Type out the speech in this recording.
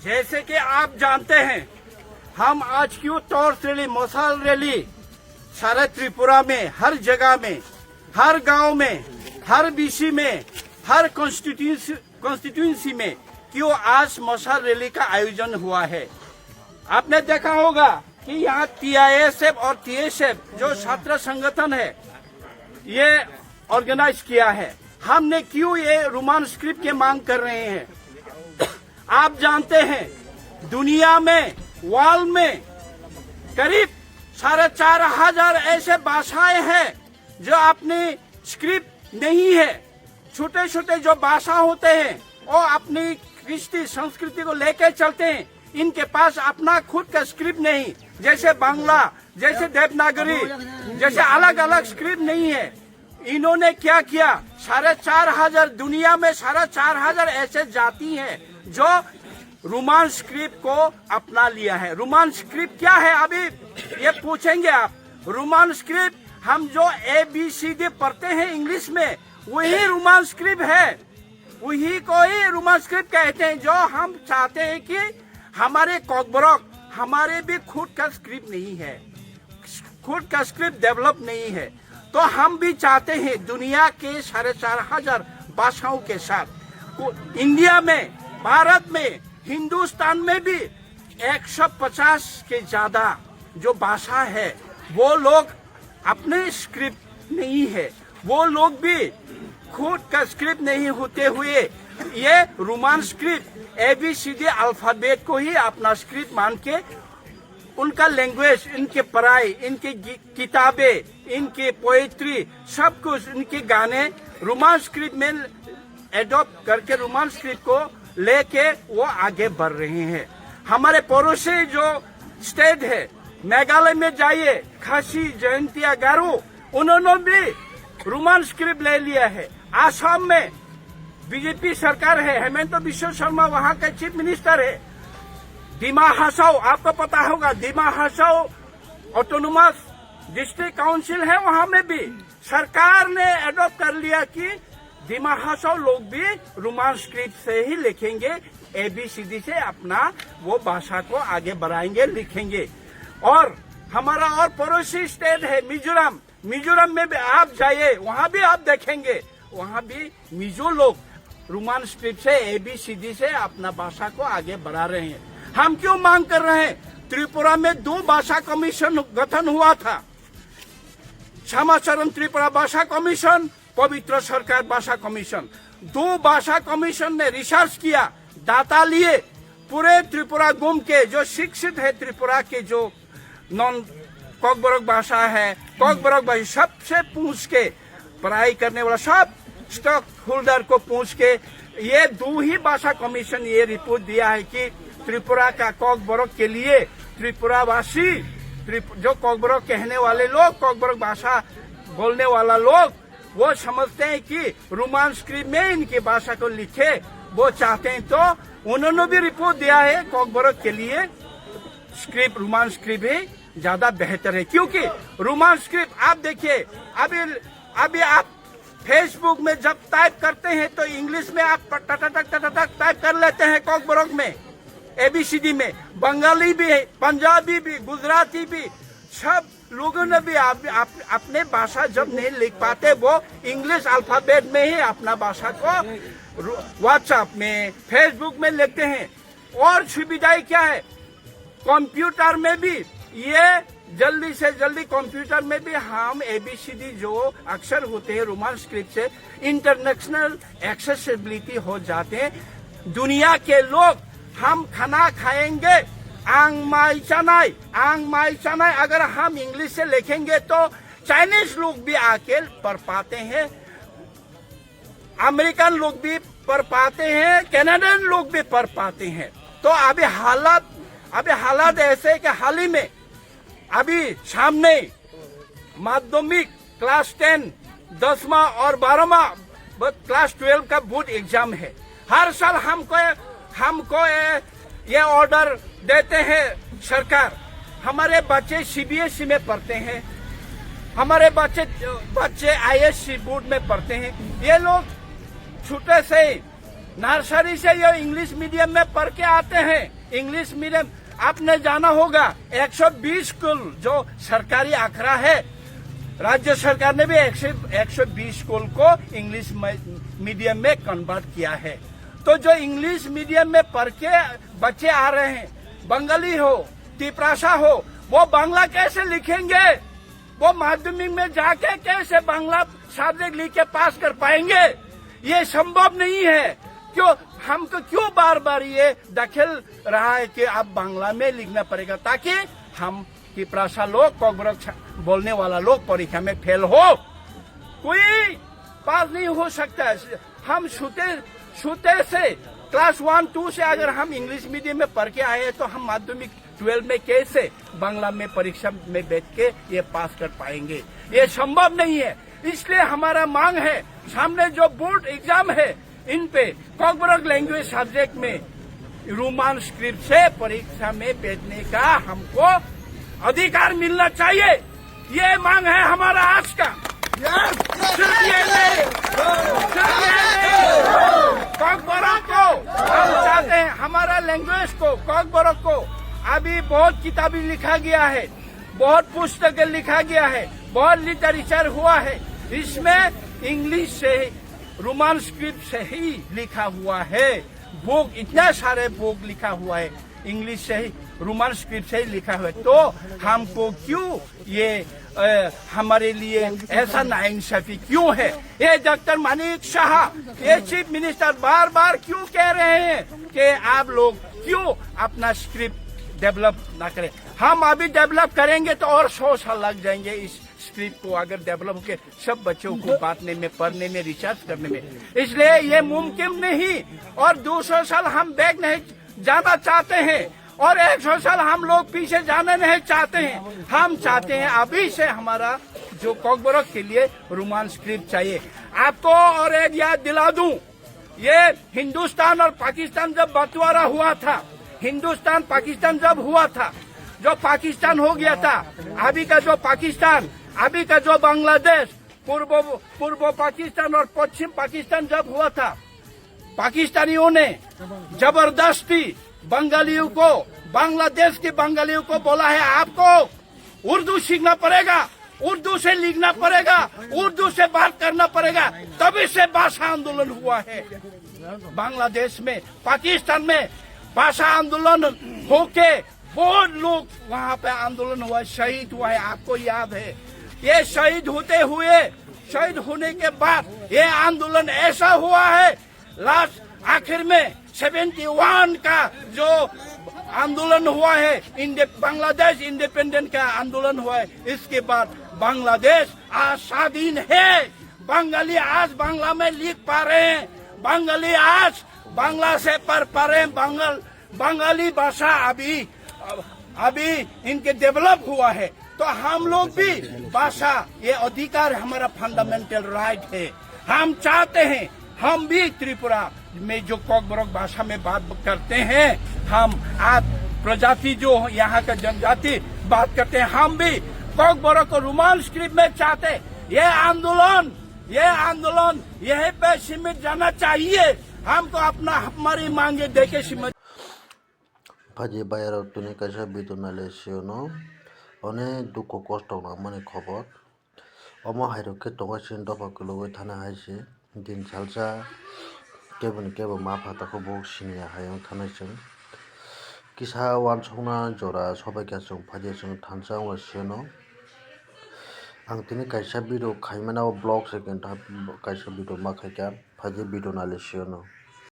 जैसे कि आप जानते हैं, हम आज क्यों टॉर्च रैली, मशाल रैली सारे त्रिपुरा में, हर जगह में, हर गांव में, हर बीसी में, हर कॉन्स्टिट्यूंसी में क्यों आज मशाल रैली का आयोजन हुआ है। आपने देखा होगा कि यहाँ TISF और TSF जो छात्र संगठन है ये ऑर्गेनाइज किया है। हमने क्यों ये रोमन स्क्रिप्ट की मांग कर रहे हैं। आप जानते हैं दुनिया में, वर्ल्ड में करीब 4,500 ऐसे भाषाएं हैं जो अपनी स्क्रिप्ट नहीं है। छोटे छोटे जो भाषा होते हैं वो अपनी कृष्टि संस्कृति को लेकर चलते हैं। इनके पास अपना खुद का स्क्रिप्ट नहीं, जैसे बांग्ला, जैसे देवनागरी, जैसे अलग अलग स्क्रिप्ट नहीं है। इन्होंने क्या किया, 4,500 दुनिया में 4,500 ऐसे जाति हैं जो रोमन स्क्रिप्ट को अपना लिया है। रोमन स्क्रिप्ट क्या है, अभी ये पूछेंगे आप। रोमन स्क्रिप्ट हम जो ABCD पढ़ते हैं इंग्लिश में, वही रोमन स्क्रिप्ट है। वही को ही रोमन स्क्रिप्ट कहते हैं। जो हम चाहते हैं कि हमारे कॉकबरॉक, हमारे भी खुद का स्क्रिप्ट नहीं है, खुद का स्क्रिप्ट डेवलप नहीं है। तो हम भी चाहते हैं दुनिया के 4,500 भाषाओं के साथ इंडिया में, भारत में, हिंदुस्तान में भी 150 के ज्यादा जो भाषा है वो लोग अपने स्क्रिप्ट नहीं है, वो लोग भी खुद का स्क्रिप्ट नहीं होते हुए ये रोमन स्क्रिप्ट ABCD अल्फाबेट को ही अपना स्क्रिप्ट मान के उनका लैंग्वेज, इनके पढ़ाई, इनकी किताबें, इनके पोएट्री, सब कुछ, इनके गाने रोमन स्क्रिप्ट में एडॉप्ट करके रोमन स्क्रिप्ट को लेके वो आगे बढ़ रहे हैं। हमारे पड़ोसी जो स्टेट है, मेघालय में जाइए, खासी, जयंतिया, गारो, उन्होंने भी रोमन स्क्रिप्ट ले लिया है। आसाम में BJP सरकार है, हेमंत बिश्व शर्मा वहाँ का चीफ मिनिस्टर है। दिमा हासाओ, आपको पता होगा, दिमा हासाओ ऑटोनोमस डिस्ट्रिक्ट काउंसिल है, वहाँ में भी सरकार ने एडॉप्ट कर लिया कि दिमा हासाओ लोग भी रोमन स्क्रिप्ट से ही लिखेंगे, ABCD से अपना वो भाषा को आगे बढ़ाएंगे, लिखेंगे। और हमारा और पड़ोसी स्टेट है मिजोरम, मिजोरम में भी आप जाइए, वहाँ भी आप देखेंगे, वहाँ भी मिजो लोग रोमन स्क्रिप्ट से, ABCD से अपना भाषा को आगे बढ़ा रहे हैं। हम क्यों मांग कर रहे हैं। त्रिपुरा में 2 भाषा कमीशन गठन हुआ था, क्षमाचरण त्रिपुरा भाषा कमीशन, पवित्र सरकार भाषा कमीशन। 2 भाषा कमीशन ने रिसर्च किया, डाटा लिए, पूरे त्रिपुरा घूम के जो शिक्षित है त्रिपुरा के जो नॉन कॉकबरॉक भाषा है, कॉकबरॉक भाषा सबसे पूछ के, पढ़ाई करने वाला सब स्टॉक होल्डर को पूछ के ये 2 ही भाषा कमीशन ये रिपोर्ट दिया है कि त्रिपुरा का कॉकबरॉक के लिए त्रिपुरावासी, जो कॉकबरॉक कहने वाले लोग, कॉकबरॉक भाषा बोलने वाला लोग, वो समझते हैं कि रोमन स्क्रिप्ट में इनकी भाषा को लिखे, वो चाहते हैं। तो उन्होंने भी रिपोर्ट दिया है कॉकबरॉक के लिए स्क्रिप्ट, रोमन स्क्रिप्ट ही ज्यादा बेहतर है। क्योंकि रोमन स्क्रिप्ट आप देखिए, अभी आप फेसबुक में जब टाइप करते हैं तो इंग्लिश में आप टक टाइप कर लेते हैं, कॉकबरॉक में, ABCD में, बंगाली भी है, पंजाबी भी, गुजराती भी, सब लोगों ने भी अपने भाषा जब नहीं लिख पाते वो इंग्लिश अल्फाबेट में ही अपना भाषा को व्हाट्सएप में, फेसबुक में लिखते हैं। और सुविधाएं क्या है, कंप्यूटर में भी ये जल्दी से जल्दी कंप्यूटर में भी हम ABCD जो अक्षर होते हैं रोमन स्क्रिप्ट से इंटरनेशनल एक्सेसिबिलिटी हो जाते हैं। दुनिया के लोग, हम खाना खाएंगे आंग माई चनाई अगर हम इंग्लिश से लिखेंगे तो चाइनीज लोग भी आके पढ़ पाते हैं, अमेरिकन लोग भी पढ़ पाते हैं, कनाडियन लोग भी पढ़ पाते हैं। तो अभी हालात ऐसे कि हाल ही में अभी सामने माध्यमिक क्लास 10, 10वां और 12वां क्लास 12 का बोर्ड एग्जाम है। हर साल हमको ये ऑर्डर देते हैं सरकार। हमारे बच्चे CBSE में पढ़ते हैं, हमारे बच्चे ISC बोर्ड में पढ़ते हैं। ये लोग छोटे से नर्सरी से ये इंग्लिश मीडियम में पढ़ के आते हैं। इंग्लिश मीडियम आपने जाना होगा 120 स्कूल जो सरकारी आंकड़ा है, राज्य सरकार ने भी 120 स्कूल को इंग्लिश मीडियम में कन्वर्ट किया है। तो जो इंग्लिश मीडियम में पढ़ के बच्चे आ रहे हैं, बंगाली हो, तिपरासा हो, वो बांग्ला कैसे लिखेंगे? वो माध्यमिक में जाके कैसे बांग्ला सब्जेक्ट लिख के पास कर पाएंगे? ये संभव नहीं है। क्यों हमको क्यों बार बार ये दखल रहा है कि अब बांग्ला में लिखना पड़ेगा ताकि हम तिपरासा लोग, कोकबरक बोलने वाला लोग परीक्षा में फेल हो? कोई पास नहीं हो सकता। हम शुते से क्लास 1-2 से अगर हम इंग्लिश मीडियम में पढ़ के आए तो हम माध्यमिक 12 में कैसे बांग्ला में परीक्षा में बैठ के ये पास कर पाएंगे? ये संभव नहीं है। इसलिए हमारा मांग है, सामने जो बोर्ड एग्जाम है इन पे कोकबरक लैंग्वेज सब्जेक्ट में रोमन स्क्रिप्ट से परीक्षा में बैठने का हमको अधिकार मिलना चाहिए। ये मांग है हमारा आज का। कोकबरक को हम चाहते हैं, हमारा लैंग्वेज को, कोकबरक को अभी बहुत किताबें लिखा गया है, बहुत पुस्तकें लिखा गया है, बहुत लिटरेचर हुआ है। इसमें इंग्लिश से, रोमन स्क्रिप्ट से ही लिखा हुआ है। बुक इतना सारे बुक लिखा हुआ है इंग्लिश से ही, रोमन स्क्रिप्ट से ही लिखा हुआ है। तो हमको क्यों ये हमारे लिए ऐसा नाइंसाफी क्यों है? ये डॉक्टर मानिक शाह, ये चीफ मिनिस्टर बार बार क्यों कह रहे हैं कि आप लोग क्यों अपना स्क्रिप्ट डेवलप ना करें? हम अभी डेवलप करेंगे तो और 100 साल लग जाएंगे इस स्क्रिप्ट को अगर डेवलप के सब बच्चों को बांटने में, पढ़ने में, रिसर्च करने में। इसलिए ये मुमकिन नहीं। और 200 साल हम बैक नहीं जाना चाहते हैं और 100 साल हम लोग पीछे जाना नहीं चाहते हैं। हम चाहते हैं अभी से हमारा जो कोकबरक के लिए रोमन स्क्रिप्ट चाहिए। आपको और एक याद दिला दूं, ये हिंदुस्तान और पाकिस्तान जब बंटवारा हुआ था, हिंदुस्तान पाकिस्तान जब हुआ था, जो पाकिस्तान हो गया था, अभी का जो पाकिस्तान, अभी का जो बांग्लादेश, पूर्व पाकिस्तान और पश्चिम पाकिस्तान जब हुआ था, पाकिस्तानियों ने जबरदस्ती बंगालियों को, बांग्लादेश के बंगालियों को बोला है आपको उर्दू सीखना पड़ेगा, उर्दू से लिखना पड़ेगा, उर्दू से बात करना पड़ेगा। तभी से भाषा आंदोलन हुआ है बांग्लादेश में, पाकिस्तान में भाषा आंदोलन होके बहुत लोग वहाँ पे आंदोलन हुआ, शहीद हुआ है। आपको याद है, ये शहीद होने के बाद ये आंदोलन ऐसा हुआ है, लास्ट आखिर में 71 का जो आंदोलन हुआ है, बांग्लादेश इंडिपेंडेंट का आंदोलन हुआ है, इसके बाद बांग्लादेश आज स्वाधीन है। बंगाली आज बांग्ला में लिख पा रहे हैं, बंगाली आज बांग्ला से पढ़ पा रहे हैं। बंगाली भाषा अभी इनके डेवलप हुआ है। तो हम लोग भी भाषा, ये अधिकार हमारा फंडामेंटल राइट है। हम चाहते हैं हम भी त्रिपुरा में जो कोकबरक भाषा में बात करते हैं, हम आप प्रजाति जो यहाँ का जनजाति बात करते हैं, हम भी कोकबरक को रोमन स्क्रिप्ट में चाहते। ये आंदोलन यहीं पे सीमित जाना चाहिए। हमको अपना हमारी मांगे देके सीमित Paji bayar tuni kaisa bitunale siono one duko kosto na mane khobor omo hairo ke tonga sin dopa kulo thana haise din salsa kebo ma phata ko bok sinia hayong thana chung kisa wan songna jora sobai ka chung phaje chung thansa wa siono ang tini kaisa video khaimana blog second kaisa video ma khaika phaje bitunale siono